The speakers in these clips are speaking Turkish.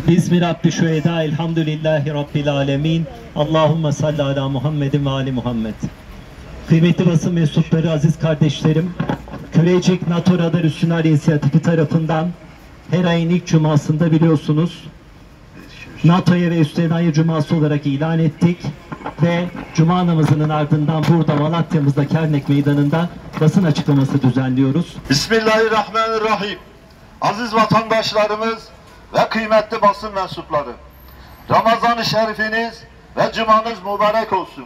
Bismi Rabbi şühedâ elhamdülillahi Rabbil alemin. Allahümme salli ala Muhammedin ve ali Muhammed. Kıymetli basın mensupları, aziz kardeşlerim, Kürecik NATO Radar Üssünar İnisiyatifi tarafından her ayın ilk cumasında biliyorsunuz NATO'ya ve Üstenay'ı cuması olarak ilan ettik ve cuma namazının ardından burada Malatya'mızda Kernek Meydanı'nda basın açıklaması düzenliyoruz. Bismillahirrahmanirrahim. Aziz vatandaşlarımız ve kıymetli basın mensupları, Ramazan-ı Şerifiniz ve cumanız mübarek olsun.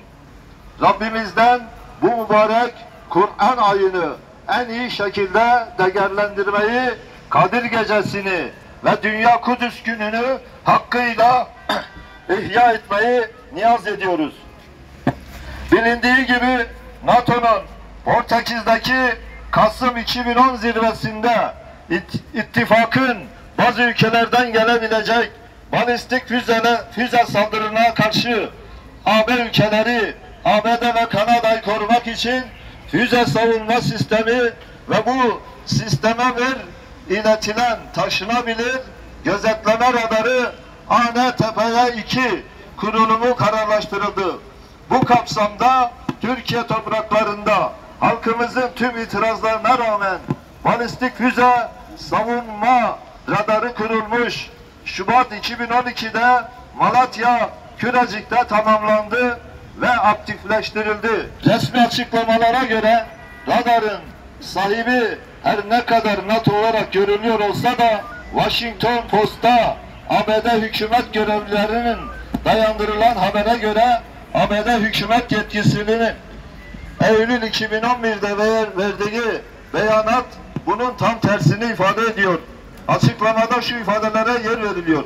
Rabbimizden bu mübarek Kur'an ayını en iyi şekilde değerlendirmeyi, Kadir Gecesini ve Dünya Kudüs Günü'nü hakkıyla ihya etmeyi niyaz ediyoruz. Bilindiği gibi NATO'nun Portekiz'deki Kasım 2010 zirvesinde ittifakın bazı ülkelerden gelebilecek balistik füze saldırına karşı AB ülkeleri, ABD ve Kanada'yı korumak için füze savunma sistemi ve bu sisteme iletilen taşınabilir gözetleme radarı ANTP-2 kurulumu kararlaştırıldı. Bu kapsamda Türkiye topraklarında halkımızın tüm itirazlarına rağmen balistik füze savunma radarı kurulmuş. Şubat 2012'de Malatya Kürecik'te tamamlandı ve aktifleştirildi. Resmi açıklamalara göre radarın sahibi her ne kadar NATO olarak görünüyor olsa da Washington Post'ta ABD hükümet görevlilerinin dayandırılan habere göre ABD hükümet yetkisinin Eylül 2011'de verdiği beyanat bunun tam tersini ifade ediyor. Açıklamada şu ifadelere yer veriliyor.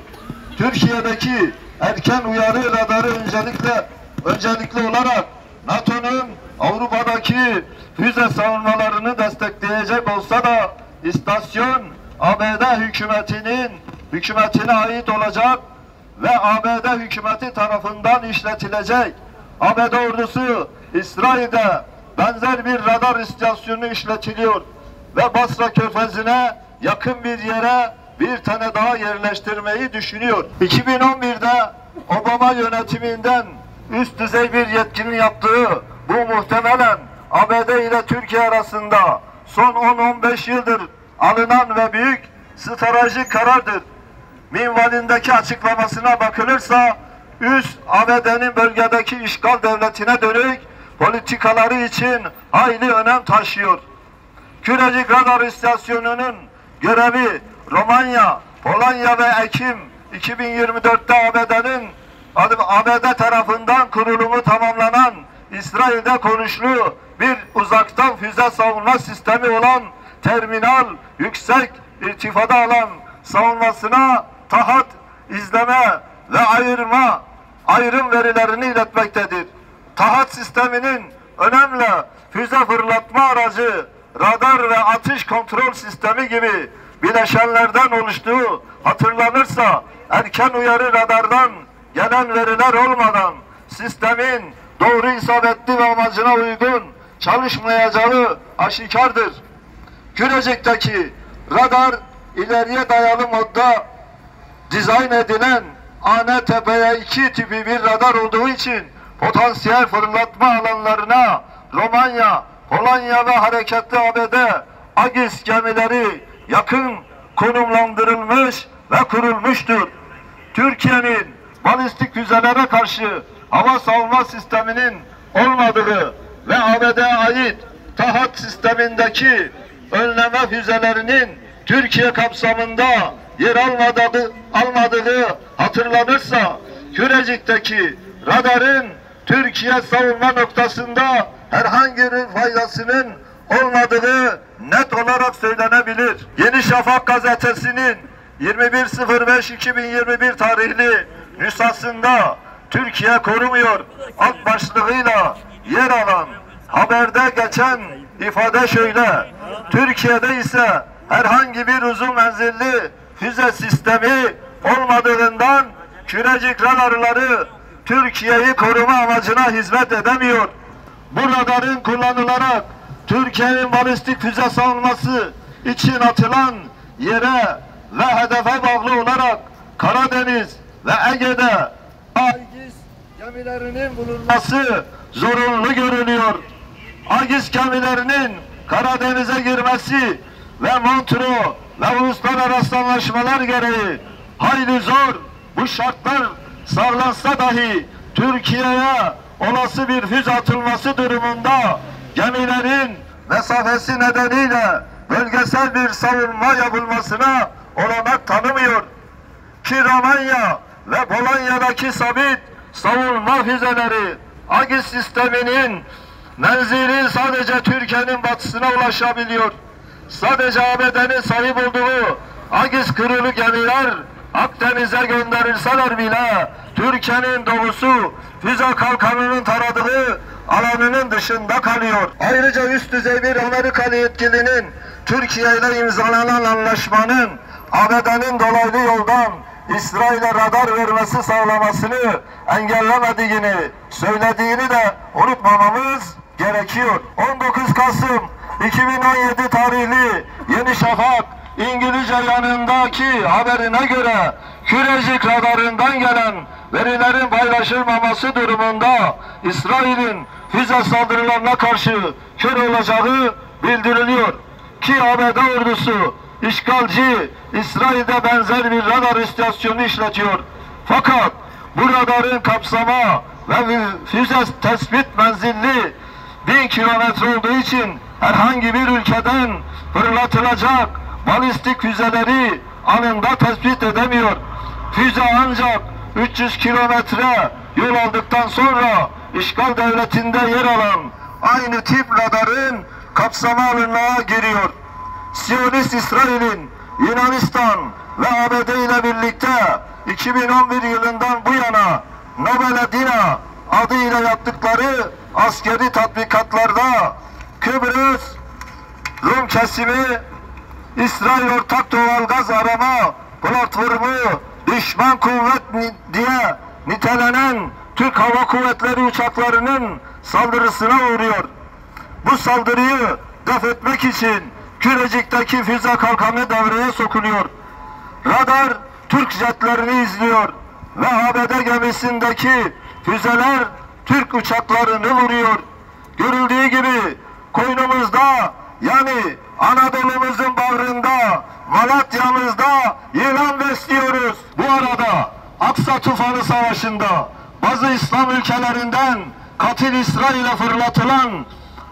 Türkiye'deki erken uyarı radarı öncelikli olarak NATO'nun Avrupa'daki füze savunmalarını destekleyecek olsa da istasyon ABD hükümetine ait olacak ve ABD hükümeti tarafından işletilecek. ABD ordusu İsrail'de benzer bir radar istasyonu işletiliyor ve Basra Körfezi'ne yakın bir yere bir tane daha yerleştirmeyi düşünüyor. 2011'de Obama yönetiminden üst düzey bir yetkinin yaptığı bu muhtemelen ABD ile Türkiye arasında son 10-15 yıldır alınan ve büyük stratejik karardır. Minvalindeki açıklamasına bakılırsa üst ABD'nin bölgedeki işgal devletine dönük politikaları için hayli önem taşıyor. Kürecik Radar İstasyonu'nun görevi Romanya, Polonya ve Ekim 2024'te ABD tarafından kurulumu tamamlanan İsrail'de konuşlu bir uzaktan füze savunma sistemi olan terminal yüksek irtifada alan savunmasına tahat, izleme ve ayrım verilerini iletmektedir. Tahat sisteminin önemli füze fırlatma aracı, radar ve atış kontrol sistemi gibi bileşenlerden oluştuğu hatırlanırsa erken uyarı radardan gelen veriler olmadan sistemin doğru isabetli ve amacına uygun çalışmayacağı aşikardır. Kürecik'teki radar ileriye dayalı modda dizayn edilen ANTP-2 tipi bir radar olduğu için potansiyel fırlatma alanlarına Romanya, Polonya ve hareketli ABD Agis gemileri yakın konumlandırılmış ve kurulmuştur. Türkiye'nin balistik füzelere karşı hava savunma sisteminin olmadığı ve ABD'ye ait tahat sistemindeki önleme füzelerinin Türkiye kapsamında yer almadığı hatırlanırsa Kürecik'teki radarın Türkiye savunma noktasında herhangi bir faydasının olmadığı net olarak söylenebilir. Yeni Şafak gazetesinin 21.05.2021 tarihli nüshasında Türkiye korumuyor alt başlığıyla yer alan haberde geçen ifade şöyle: Türkiye'de ise herhangi bir uzun menzilli füze sistemi olmadığından Kürecik radarları Türkiye'yi koruma amacına hizmet edemiyor. Bu radarın kullanılarak Türkiye'nin balistik füze savunması için atılan yere ve hedefe bağlı olarak Karadeniz ve Ege'de Aigis gemilerinin bulunması zorunlu görülüyor. Aigis gemilerinin Karadeniz'e girmesi ve Montreux ve uluslararası anlaşmalar gereği hayli zor. Bu şartlar sağlansa dahi Türkiye'ye olası bir füze atılması durumunda gemilerin mesafesi nedeniyle bölgesel bir savunma yapılmasına olanak tanımıyor. Ki Romanya ve Polonya'daki sabit savunma füzeleri Aigis sisteminin menzili sadece Türkiye'nin batısına ulaşabiliyor. Sadece ABD'nin sahip olduğu Aigis kırılı gemiler Akdeniz'e gönderilseler bile Türkiye'nin doğusu füze kalkanının taradığı alanının dışında kalıyor. Ayrıca üst düzey bir Amerikalı yetkilinin Türkiye ile imzalanan anlaşmanın ABD'nin dolaylı yoldan İsrail'e radar vermesi sağlamasını engellemediğini söylediğini de unutmamamız gerekiyor. 19 Kasım 2017 tarihli Yeni Şafak İngilizce yanındaki haberine göre Kürecik radarından gelen verilerin paylaşılmaması durumunda İsrail'in füze saldırılarına karşı kör olacağı bildiriliyor. Ki ABD ordusu işgalci İsrail'de benzer bir radar istasyonu işletiyor. Fakat bu radarın kapsama ve füze tespit menzilli 1000 kilometre olduğu için herhangi bir ülkeden fırlatılacak balistik füzeleri anında tespit edemiyor. Füze ancak 300 kilometre yol aldıktan sonra işgal devletinde yer alan aynı tip radarın kapsama alanına giriyor. Siyonist İsrail'in Yunanistan ve ABD ile birlikte 2011 yılından bu yana Nobeledina adıyla yaptıkları askeri tatbikatlarda Kıbrıs Rum kesimi İsrail ortak doğalgaz arama platformu düşman kuvvet diye nitelenen Türk Hava Kuvvetleri uçaklarının saldırısına uğruyor. Bu saldırıyı def etmek için Kürecik'teki füze kalkanı devreye sokuluyor. Radar Türk jetlerini izliyor ve ABD gemisindeki füzeler Türk uçaklarını vuruyor. Görüldüğü gibi koynumuzda yani Anadolu'muzun bağrında Malatya'mızda yılan besliyoruz. Bu arada Aksa Tufanı Savaşı'nda bazı İslam ülkelerinden katil İsrail'e fırlatılan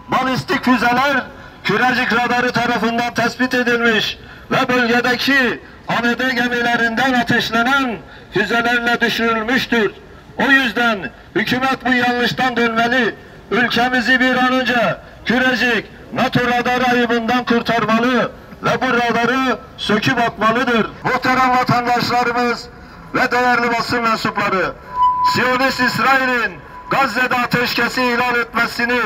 balistik füzeler Kürecik radarı tarafından tespit edilmiş ve bölgedeki ABD gemilerinden ateşlenen füzelerle düşürülmüştür. O yüzden hükümet bu yanlıştan dönmeli, ülkemizi bir an önce Kürecik NATO radarı ayıbından kurtarmalı ve bu radarı söküp atmalıdır. Muhterem vatandaşlarımız ve değerli basın mensupları, Siyonist İsrail'in Gazze'de ateşkesi ilan etmesini,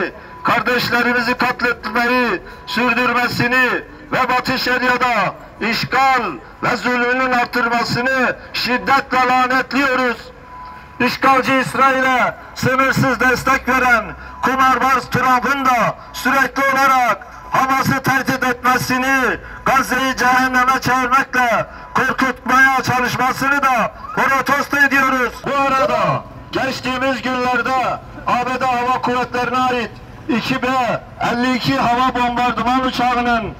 kardeşlerimizi katletmeyi sürdürmesini ve Batı Şeria'da işgal ve zulmünün artırmasını şiddetle lanetliyoruz. İşgalci İsrail'e sınırsız destek veren kumarbaz Trump'ın da sürekli olarak Hamas'ı tehdit etmesini, Gazze'yi cehenneme çevirmekle korkutmaya çalışmasını da protesto ediyoruz. Bu arada geçtiğimiz günlerde ABD Hava Kuvvetleri'ne ait 2B-52 hava bombardıman uçağının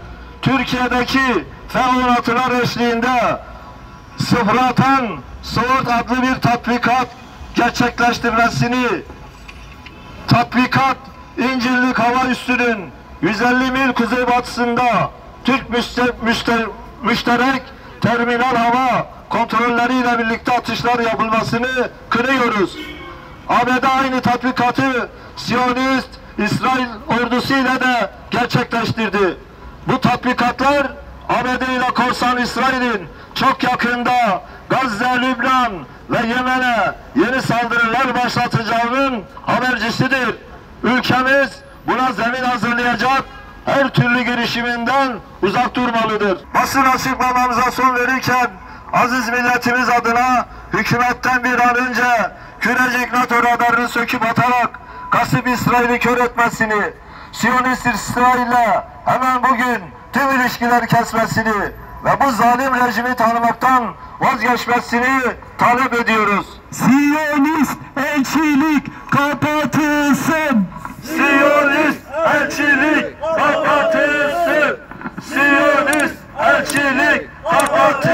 Türkiye'deki F-16'lar eşliğinde sıfıra atan Sword adlı bir tatbikat gerçekleştirmesini, tatbikat İncirlik Hava Üssü'nün 150 mil kuzeybatısında Türk müşterek terminal hava kontrolleriyle birlikte atışlar yapılmasını kınıyoruz. ABD aynı tatbikatı Siyonist İsrail ordusu ile de gerçekleştirdi. Bu tatbikatlar ABD ile korsan İsrail'in çok yakında Gazze, Lübnan ve Yemen'e yeni saldırılar başlatacağının habercisidir. Ülkemiz buna zemin hazırlayacak her türlü girişiminden uzak durmalıdır. Basın açıklamamıza son verirken aziz milletimiz adına hükümetten bir an önce Kürecik NATO radarını söküp atarak kasıp İsrail'i kör etmesini, Siyonist İsrail'le hemen bugün tüm ilişkiler kesmesini, ve bu zalim rejimi tanımaktan vazgeçmesini talep ediyoruz. Siyonist elçilik kapatılsın. Siyonist elçilik kapatılsın. Siyonist elçilik kapatılsın.